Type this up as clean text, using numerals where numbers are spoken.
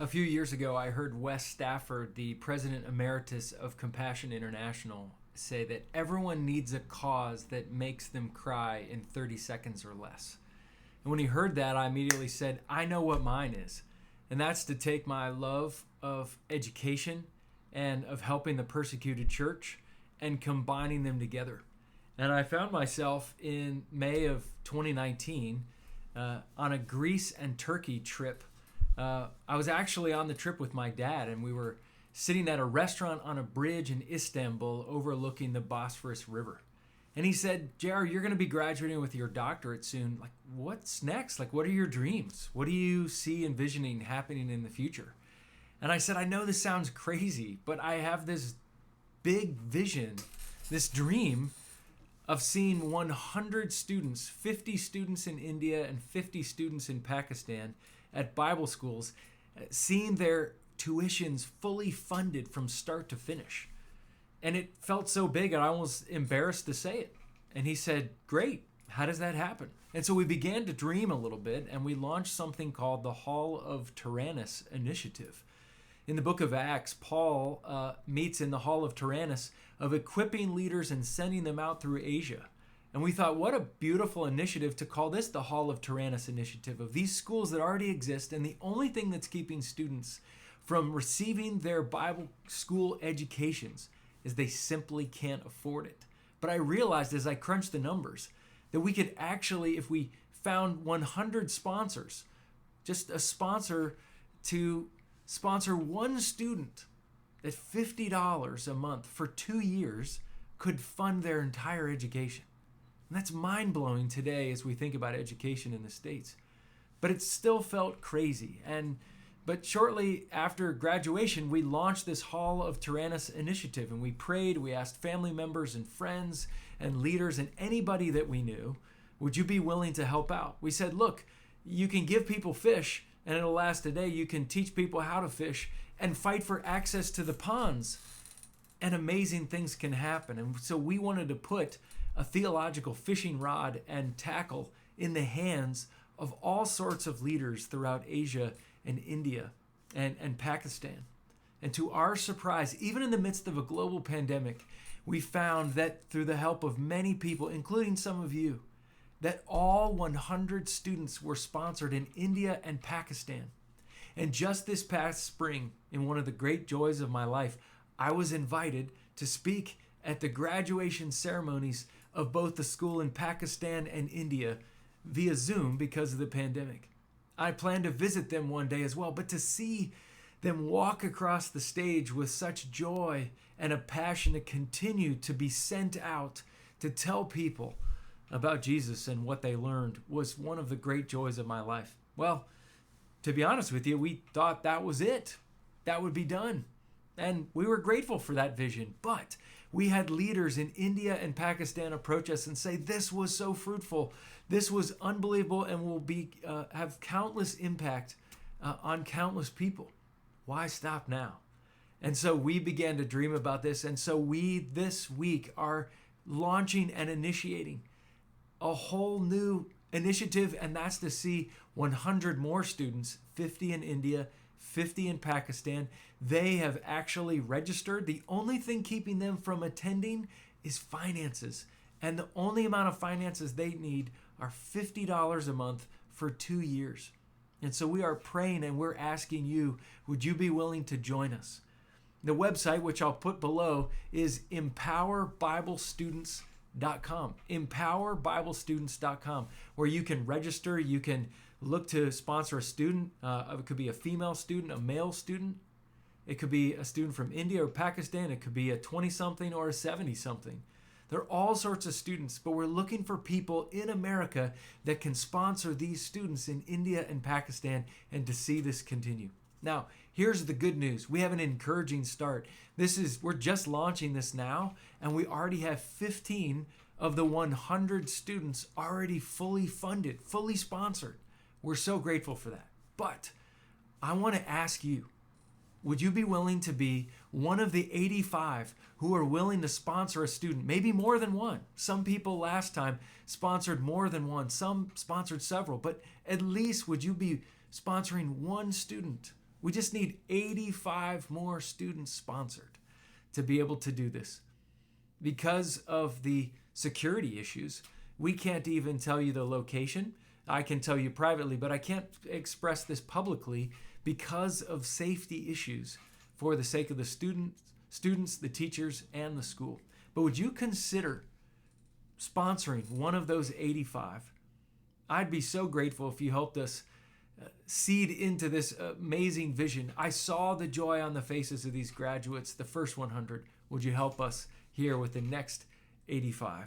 A few years ago, I heard Wes Stafford, the president emeritus of Compassion International, say that everyone needs a cause that makes them cry in 30 seconds or less. And when he heard that, I immediately said, I know what mine is. And that's to take my love of education and of helping the persecuted church and combining them together. And I found myself in May of 2019 on a Greece and Turkey trip. I was actually on the trip with my dad, and we were sitting at a restaurant on a bridge in Istanbul overlooking the Bosphorus River. And he said, JR, you're going to be graduating with your doctorate soon. Like, what's next? Like, what are your dreams? What do you see envisioning happening in the future? And I said, I know this sounds crazy, but I have this big vision, this dream of seeing 100 students, 50 students in India and 50 students in Pakistan at Bible schools, seeing their tuitions fully funded from start to finish. And it felt so big, I was embarrassed to say it. And he said, great, how does that happen? And so we began to dream a little bit, and we launched something called the Hall of Tyrannus initiative. In the book of Acts, Paul meets in the Hall of Tyrannus of equipping leaders and sending them out through Asia. And we thought, what a beautiful initiative to call this the Hall of Tyrannus initiative, of these schools that already exist, and the only thing that's keeping students from receiving their Bible school educations is they simply can't afford it. But I realized as I crunched the numbers that we could actually, if we found 100 sponsors, just a sponsor to sponsor one student, that $50 a month for 2 years could fund their entire education. And that's mind-blowing today as we think about education in the States. But it still felt crazy. But shortly after graduation, we launched this Hall of Tyrannus initiative, and we prayed, we asked family members and friends and leaders and anybody that we knew, would you be willing to help out? We said, look, you can give people fish and it'll last a day. You can teach people how to fish and fight for access to the ponds, and amazing things can happen. And so we wanted to put a theological fishing rod and tackle in the hands of all sorts of leaders throughout Asia and India and Pakistan. And to our surprise, even in the midst of a global pandemic, we found that through the help of many people, including some of you, that all 100 students were sponsored in India and Pakistan. And just this past spring, in one of the great joys of my life, I was invited to speak at the graduation ceremonies of both the school in Pakistan and India via Zoom because of the pandemic. I plan to visit them one day as well, but to see them walk across the stage with such joy and a passion to continue to be sent out to tell people about Jesus and what they learned was one of the great joys of my life. Well, to be honest with you, we thought that was it. That would be done. And we were grateful for that vision, but we had leaders in India and Pakistan approach us and say, this was so fruitful, this was unbelievable, and will have countless impact on countless people. Why stop now? And so we began to dream about this, and so we this week are launching and initiating a whole new initiative, and that's to see 100 more students, 50 in India, 50 in Pakistan. They have actually registered. The only thing keeping them from attending is finances. And the only amount of finances they need are $50 a month for 2 years. And so we are praying and we're asking you, would you be willing to join us? The website, which I'll put below, is empowerbiblestudents.com. Empowerbiblestudents.com, where you can register, you can look to sponsor a student. It could be a female student, a male student. It could be a student from India or Pakistan. It could be a 20-something or a 70-something. There are all sorts of students, but we're looking for people in America that can sponsor these students in India and Pakistan and to see this continue. Now, here's the good news. We have an encouraging start. We're just launching this now, and we already have 15 of the 100 students already fully funded, fully sponsored. We're so grateful for that. But I want to ask you, would you be willing to be one of the 85 who are willing to sponsor a student, maybe more than one? Some people last time sponsored more than one, some sponsored several, but at least would you be sponsoring one student We just need 85 more students sponsored to be able to do this. Because of the security issues, we can't even tell you the location. I can tell you privately, but I can't express this publicly because of safety issues for the sake of the students, the teachers, and the school. But would you consider sponsoring one of those 85? I'd be so grateful if you helped us seed into this amazing vision. I saw the joy on the faces of these graduates, the first 100. Would you help us here with the next 85?